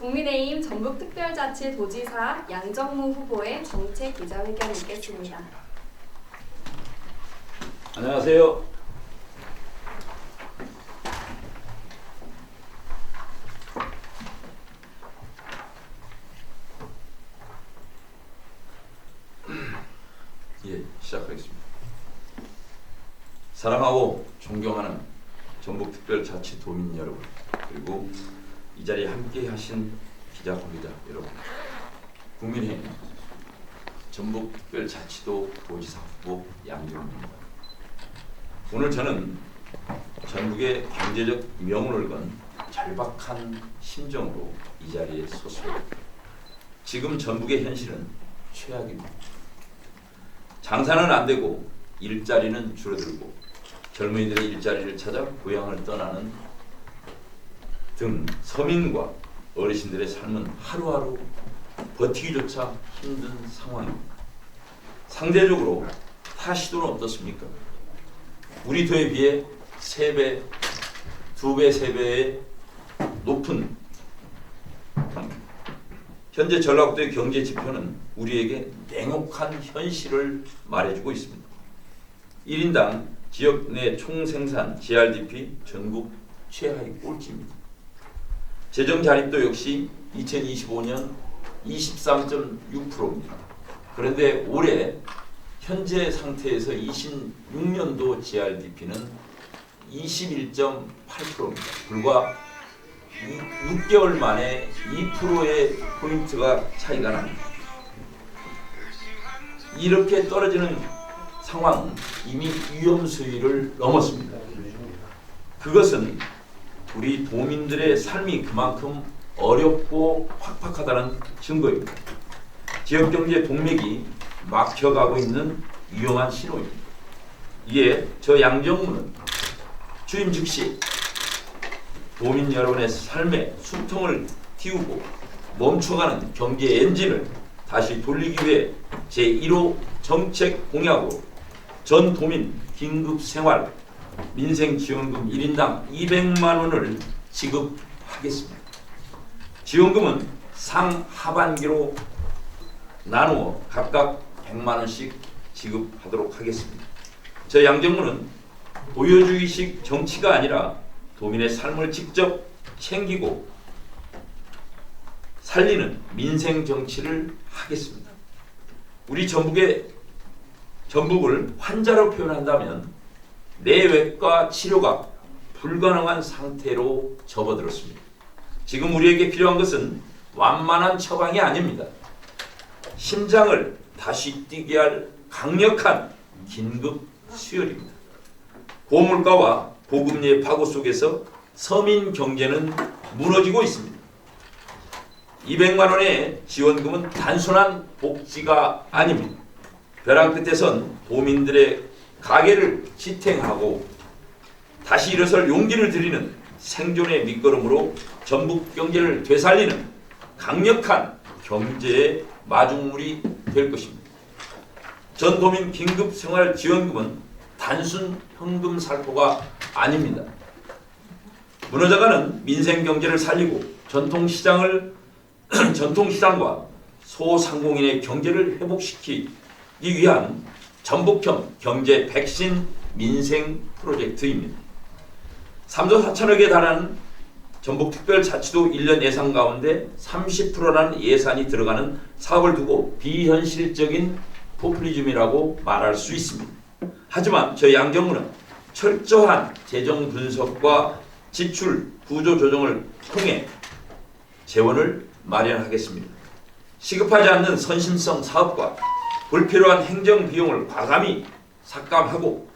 국민의힘 전북특별자치도지사 양정무 후보의 정책 기자회견 있겠습니다. 안녕하세요. 시작하겠습니다. 사랑하고 존경하는 전북특별자치도민 여러분, 그리고 이 자리에 함께 하신 기자, 관계자 여러분, 국민의힘 전북특별자치도 도지사 후보 양정무입니다. 오늘 저는 전북의 경제적 명운을 건 절박한 심정으로 이 자리에 섰습니다. 지금 전북의 현실은 최악입니다. 장사는 안 되고 일자리는 줄어들고 젊은이들의 일자리를 찾아 고향을 떠나는 등 서민과 어르신들의 삶은 하루하루 버티기조차 힘든 상황입니다. 상대적으로 타 시도는 어떻습니까? 우리 도에 비해 3배, 2배, 3배의 높은 현재 전라북도의 경제 지표는 우리에게 냉혹한 현실을 말해주고 있습니다. 1인당 지역 내 총생산 GRDP 전국 최하위 꼴찌입니다. 재정 자립도 역시 2025년 23.6%입니다. 그런데 올해 현재 상태에서 26년도 GRDP는 21.8%입니다. 불과 6개월 만에 2%의 포인트가 차이가 납니다. 이렇게 떨어지는 상황은 이미 위험 수위를 넘었습니다. 그것은 우리 도민들의 삶이 그만큼 어렵고 팍팍하다는 증거입니다. 지역경제 동맥이 막혀가고 있는 위험한 신호입니다. 이에 저 양정무는 취임 즉시 도민 여러분의 삶에 숨통을 틔우고 멈춰가는 경제 엔진을 다시 돌리기 위해 제1호 정책 공약으로 전 도민 긴급생활 민생지원금 1인당 200만 원을 지급하겠습니다. 지원금은 상하반기로 나누어 각각 100만 원씩 지급하도록 하겠습니다. 저 양정무는 보여주기식 정치가 아니라 도민의 삶을 직접 챙기고 살리는 민생 정치를 하겠습니다. 우리 전북을 환자로 표현한다면 내외과 치료가 불가능한 상태로 접어들었습니다. 지금 우리에게 필요한 것은 완만한 처방이 아닙니다. 심장을 다시 뛰게 할 강력한 긴급 수혈입니다. 고물가와 고금리의 파고 속에서 서민 경제는 무너지고 있습니다. 200만 원의 지원금은 단순한 복지가 아닙니다. 벼랑 끝에선 도민들의 가게를 지탱하고 다시 일어설 용기를 드리는 생존의 밑거름으로 전북 경제를 되살리는 강력한 경제의 마중물이 될 것입니다. 전 도민 긴급생활지원금은 단순 현금 살포가 아닙니다. 무너져가는 민생경제를 살리고 전통시장과 소상공인의 경제를 회복시키기 위한 전북형 경제 백신 민생 프로젝트입니다. 3조 4천억에 달하는 전북특별자치도 1년 예산 가운데 30%라는 예산이 들어가는 사업을 두고 비현실적인 포퓰리즘이라고 말할 수 있습니다. 하지만 저 양정무는 철저한 재정 분석과 지출 구조 조정을 통해 재원을 마련하겠습니다. 시급하지 않는 선심성 사업과 불필요한 행정 비용을 과감히 삭감하고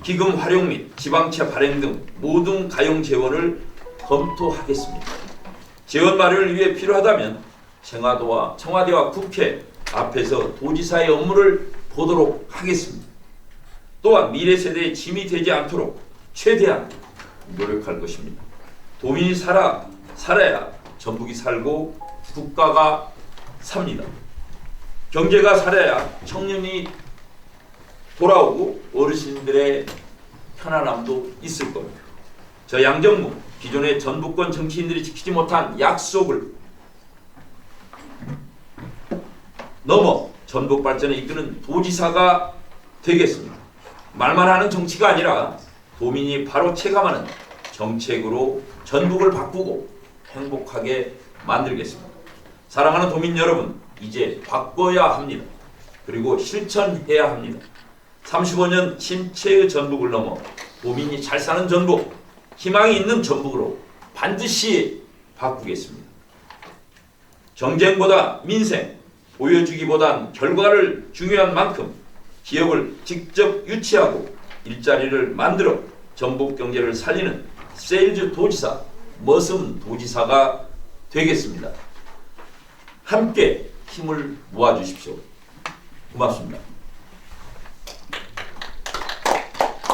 기금 활용 및 지방채 발행 등 모든 가용 재원을 검토하겠습니다. 재원 마련을 위해 필요하다면 청와대와 국회 앞에서 도지사의 업무를 보도록 하겠습니다. 또한 미래 세대의 짐이 되지 않도록 최대한 노력할 것입니다. 도민이 살아야 전북이 살고 국가가 삽니다. 경제가 살아야 청년이 돌아오고 어르신들의 편안함도 있을 겁니다. 저 양정무 기존의 전북권 정치인들이 지키지 못한 약속을 넘어 전북 발전을 이끄는 도지사가 되겠습니다. 말만 하는 정치가 아니라 도민이 바로 체감하는 정책으로 전북을 바꾸고 행복하게 만들겠습니다. 사랑하는 도민 여러분, 이제 바꿔야 합니다. 그리고 실천해야 합니다. 35년 침체의 전북을 넘어 도민이 잘 사는 전북, 희망이 있는 전북으로 반드시 바꾸겠습니다. 경쟁보다 민생, 보여주기보단 결과를 중요한 만큼 기업을 직접 유치하고 일자리를 만들어 전북 경제를 살리는 세일즈 도지사, 머슴 도지사가 되겠습니다. 함께 힘을 모아주십시오. 고맙습니다.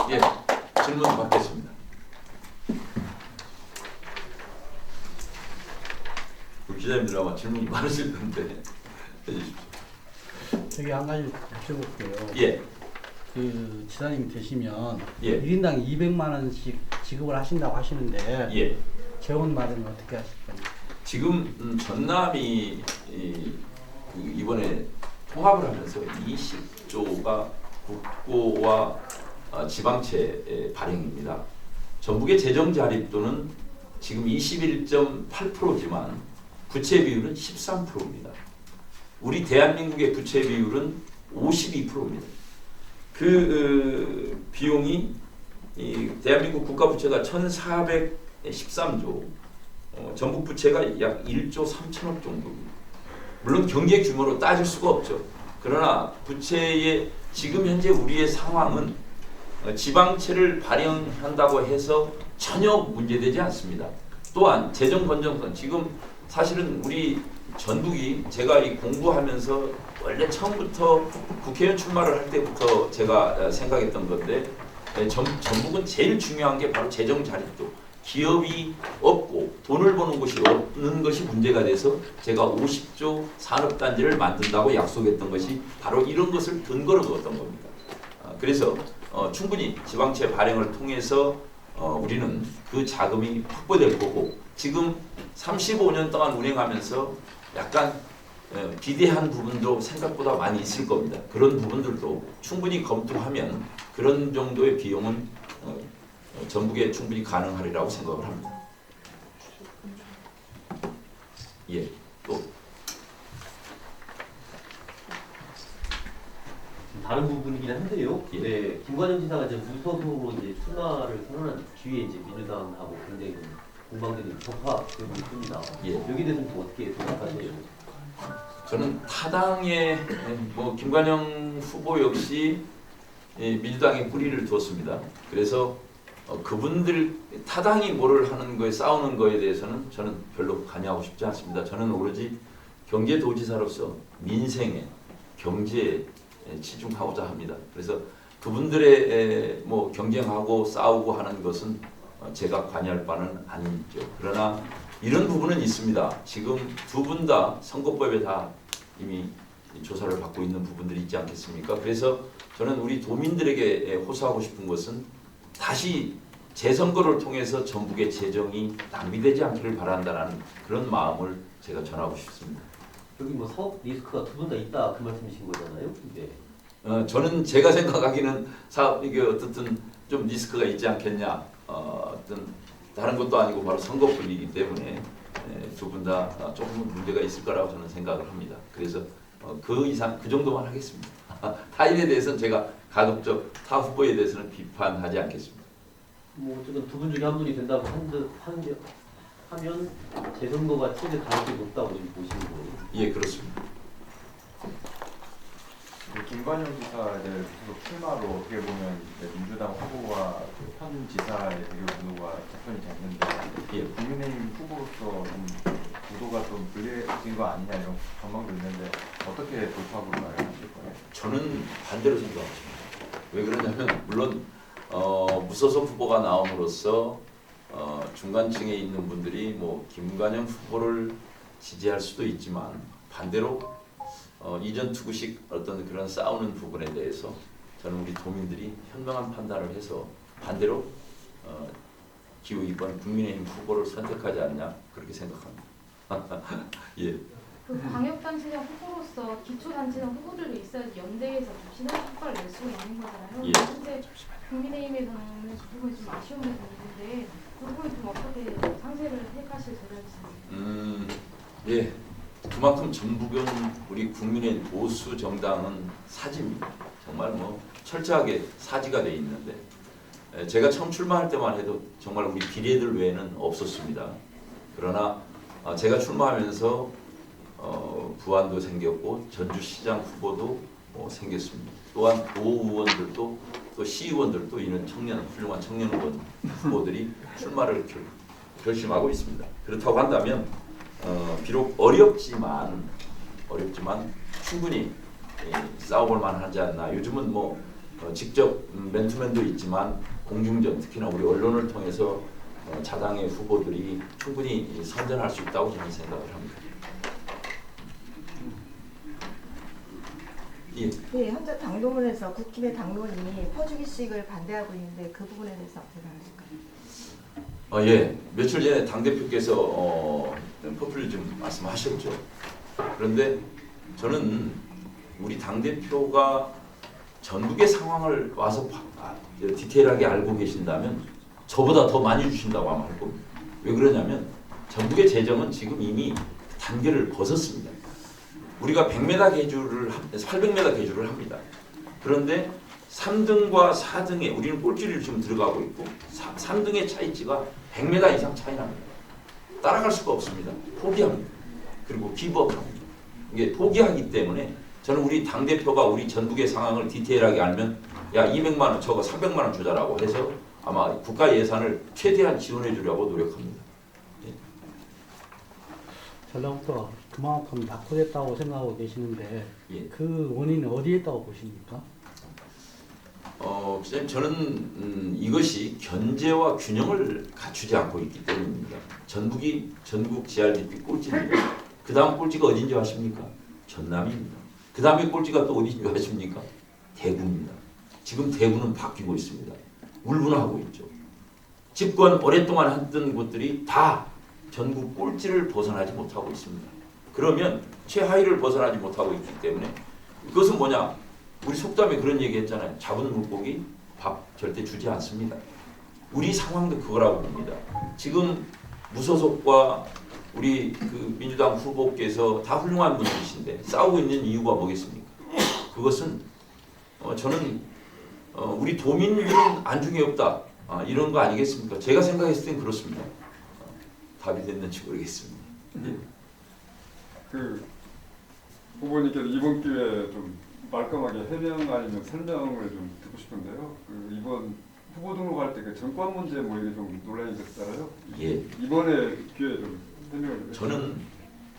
예, 질문 받겠습니다. 우리 기자님들 아마 질문이 많으실 텐데 해주십시오. 저기 한 가지 여쭤볼게요. 예. 그 지사님 되시면 예. 1인당 200만 원씩 지급을 하신다고 하시는데 예. 재원 마련은 어떻게 하실 건지. 지금 전남이 이번에 통합을 하면서 20조가 국고와 지방채 발행입니다. 전북의 재정 자립도는 지금 21.8%지만 부채 비율은 13%입니다. 우리 대한민국의 부채 비율은 52%입니다. 그 비용이 대한민국 국가 부채가 1,413조, 전북 부채가 약 1조 3천억 정도입니다. 물론 경제 규모로 따질 수가 없죠. 그러나 부채의 지금 현재 우리의 상황은 지방채를 발행한다고 해서 전혀 문제되지 않습니다. 또한 재정 건전성, 지금 사실은 우리 전북이 제가 이 공부하면서 원래 처음부터 국회의원 출마를 할 때부터 제가 생각했던 건데, 전북은 제일 중요한 게 바로 재정 자립도. 기업이 없고 돈을 버는 곳이 없는 것이 문제가 돼서 제가 50조 산업단지를 만든다고 약속했던 것이 바로 이런 것을 근거로 두었던 겁니다. 그래서 충분히 지방채 발행을 통해서 우리는 그 자금이 확보될 거고, 지금 35년 동안 운행하면서 약간 비대한 부분도 생각보다 많이 있을 겁니다. 그런 부분들도 충분히 검토하면 그런 정도의 비용은 전북에 충분히 가능하리라고 생각을 합니다. 예, 또 다른 부분이긴 한데요. 예. 네, 김관영 지사가 이제 무소속으로 이제 출마를 선언한 뒤에 이제 민주당하고 굉장히 좀 공방들이 격화되고 있습니다. 예. 여기 대해서는 또 어떻게 생각하세요? 저는 타당의 김관영 후보 역시 민주당에 뿌리를 두었습니다. 그래서 그분들 타당이 뭐를 하는 거에 싸우는 거에 대해서는 저는 별로 관여하고 싶지 않습니다. 저는 오로지 경제도지사로서 민생에 경제에 치중하고자 합니다. 그래서 그분들의 경쟁하고 싸우고 하는 것은 제가 관여할 바는 아니죠. 그러나 이런 부분은 있습니다. 지금 두 분 다 선거법에 다 이미 조사를 받고 있는 부분들이 있지 않겠습니까? 그래서 저는 우리 도민들에게 호소하고 싶은 것은 다시 재선거를 통해서 전북의 재정이 낭비되지 않기를 바란다는 그런 마음을 제가 전하고 싶습니다. 여기 뭐 사업 리스크가 두 분 다 있다 그 말씀이신 거잖아요. 네. 저는 제가 생각하기는 이게 어떻든 좀 리스크가 있지 않겠냐. 어떤 다른 것도 아니고 바로 선거법이기 때문에 두 분 다 조금 문제가 있을 거라고 저는 생각을 합니다. 그래서 그 이상 그 정도만 하겠습니다. 타인에 대해서는 제가 가급적 타 후보에 대해서는 비판하지 않겠습니다. 뭐 어쨌든 두 분 중에 한 분이 된다고 하면 재선거가 최대 가능성이 높다고 지금 보시는 거예요. 예, 그렇습니다. 김관영 지사의 계속 출마로 어떻게 보면 민주당 후보와 현 지사의 대결 구도가 접전이 됐는데, 예. 국민의힘 후보로서 좀 구도가 좀 불리해진 거 아니냐 이런 전망도 있는데 어떻게 돌파구를 마련하실 거예요? 저는 반대로 생각합니다. 왜 그러냐면 물론 무소속 후보가 나옴으로써 중간층에 있는 분들이 김관영 후보를 지지할 수도 있지만 반대로 이전 투구식 어떤 그런 싸우는 부분에 대해서 저는 우리 도민들이 현명한 판단을 해서 반대로 기호 2번 국민의힘 후보를 선택하지 않냐 그렇게 생각합니다. 예. 그 광역단체장 후보로서 기초단체장 후보들도 있어야지 연대에서 좀 시너지 효과를 낼 수가 있는 거잖아요. 예. 근데 국민의힘에서는 그 부분이 좀 아쉬움이 있는데 그 부분 좀 어떻게 상세를 해가실 전략이신지. 예. 그만큼 전북은 우리 국민의 보수 정당은 사지입니다. 정말 뭐 철저하게 사지가 돼 있는데 제가 처음 출마할 때만 해도 정말 우리 비례들 외에는 없었습니다. 그러나 제가 출마하면서 부안도 생겼고 전주시장 후보도 생겼습니다. 또한 도 의원들도 또 시의원들도 이런 훌륭한 청년 의원 후보들이 출마를 결심하고 있습니다. 그렇다고 한다면 비록 어렵지만 충분히 싸워볼 만하지 않나. 요즘은 뭐 직접 맨투맨도 있지만 공중전, 특히나 우리 언론을 통해서 자당의 후보들이 충분히 선전할 수 있다고 저는 생각을 합니다. 예. 네, 현재 당론에서 국힘의 당론이 퍼주기식을 반대하고 있는데 그 부분에 대해서 어떻게 생각하실까요? 예. 며칠 전에 당대표께서 포퓰리즘 말씀하셨죠. 그런데 저는 우리 당대표가 전북의 상황을 와서 디테일하게 알고 계신다면 저보다 더 많이 주신다고 아마 할 겁니다. 왜 그러냐면 전북의 재정은 지금 이미 단계를 벗었습니다. 우리가 100m 계주를 800m 계주를 합니다. 그런데 3등과 4등에 우리는 꼴찌를 지금 들어가고 있고 3등의 차이치가 100m 이상 차이 납니다. 따라갈 수가 없습니다. 포기합니다. 그리고 기부업합니다. 이게 포기하기 때문에 저는 우리 당대표가 우리 전북의 상황을 디테일하게 알면 야 200만 원 저거 300만 원 주자라고 해서 아마 국가 예산을 최대한 지원해 주려고 노력합니다. 전라북도가 그만큼 낙후됐다고 생각하고 계시는데 예. 그 원인은 어디에 있다고 보십니까? 선생님 저는 이것이 견제와 균형을 갖추지 않고 있기 때문입니다. 전국 GRDP 꼴찌입니다. 그 다음 꼴찌가 어딘지 아십니까? 전남입니다. 그 다음에 꼴찌가 또 어딘지 아십니까? 대구입니다. 지금 대구는 바뀌고 있습니다. 울분하고 있죠. 집권 오랫동안 했던 곳들이 다 전국 꼴찌를 벗어나지 못하고 있습니다. 그러면 최하위를 벗어나지 못하고 있기 때문에 이것은 뭐냐? 우리 속담에 그런 얘기 했잖아요. 잡은 물고기 밥 절대 주지 않습니다. 우리 상황도 그거라고 봅니다. 지금 무소속과 우리 그 민주당 후보께서 다 훌륭한 분들이신데 싸우고 있는 이유가 뭐겠습니까? 그것은 저는 우리 도민들은 안중에 없다 이런 거 아니겠습니까? 제가 생각했을 땐 그렇습니다. 답이 됐는지 모르겠습니다. 그 후보님께서 이번 기회에 좀 말끔하게 해명 아니면 설명을 좀 듣고 싶은데요. 그 이번 후보 등록할 때 그 정권 문제 뭐 이게 좀 논란이 됐잖아요. 예. 이번에 기회에 좀 해명을. 저는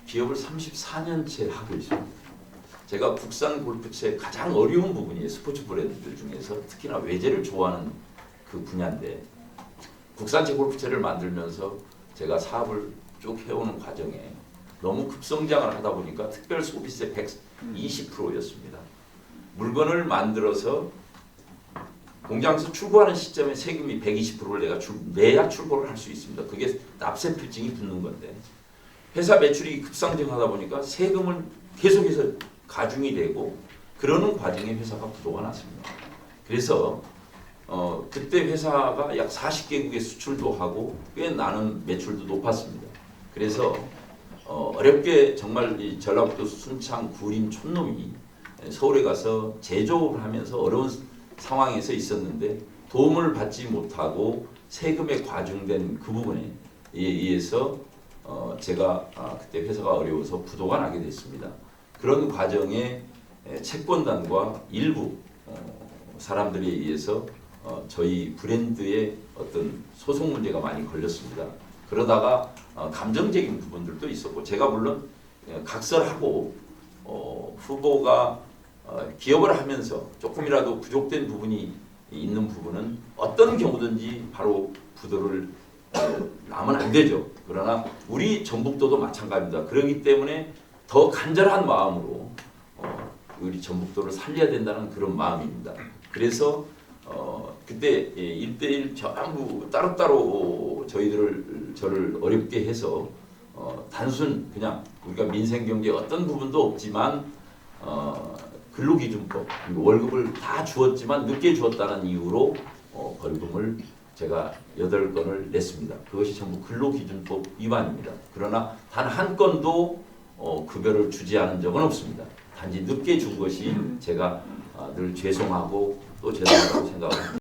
기업을 34년째 하고 있습니다. 제가 국산 골프채 가장 어려운 부분이 스포츠 브랜드들 중에서 특히나 외제를 좋아하는 그 분야인데 국산채 골프채를 만들면서 제가 사업을 쭉 해오는 과정에 너무 급성장을 하다 보니까 특별 소비세 120%였습니다. 물건을 만들어서 공장에서 출고하는 시점에 세금이 120%를 내가 내야 출고를 할 수 있습니다. 그게 납세 필증이 붙는 건데 회사 매출이 급상승하다 보니까 세금을 계속해서 가중이 되고 그러는 과정에 회사가 부도가 났습니다. 그래서 그때 회사가 약 40개국에 수출도 하고 꽤 나는 매출도 높았습니다. 그래서 어렵게 정말 이 전라북도 순창 구림 촌놈이 서울에 가서 제조업을 하면서 어려운 상황에서 있었는데 도움을 받지 못하고 세금에 과중된 그 부분에 의해서 제가 그때 회사가 어려워서 부도가 나게 됐습니다. 그런 과정에 채권단과 일부 사람들에 의해서 저희 브랜드의 어떤 소송 문제가 많이 걸렸습니다. 그러다가 감정적인 부분들도 있었고 제가 물론 각설하고 후보가 기업을 하면서 조금이라도 부족된 부분이 있는 부분은 어떤 경우든지 바로 부도를 나면 안 되죠. 그러나 우리 전북도도 마찬가지입니다. 그렇기 때문에 더 간절한 마음으로 우리 전북도를 살려야 된다는 그런 마음입니다. 그래서 그때 1대1 전부 따로따로 저를 어렵게 해서 단순 그냥 우리가 민생경제 어떤 부분도 없지만 근로기준법 그리고 월급을 다 주었지만 늦게 주었다는 이유로 벌금을 제가 8건을 냈습니다. 그것이 전부 근로기준법 위반입니다. 그러나 단 한 건도 급여를 주지 않은 적은 없습니다. 단지 늦게 준 것이 제가 늘 죄송하고 또 죄송하다고 생각합니다.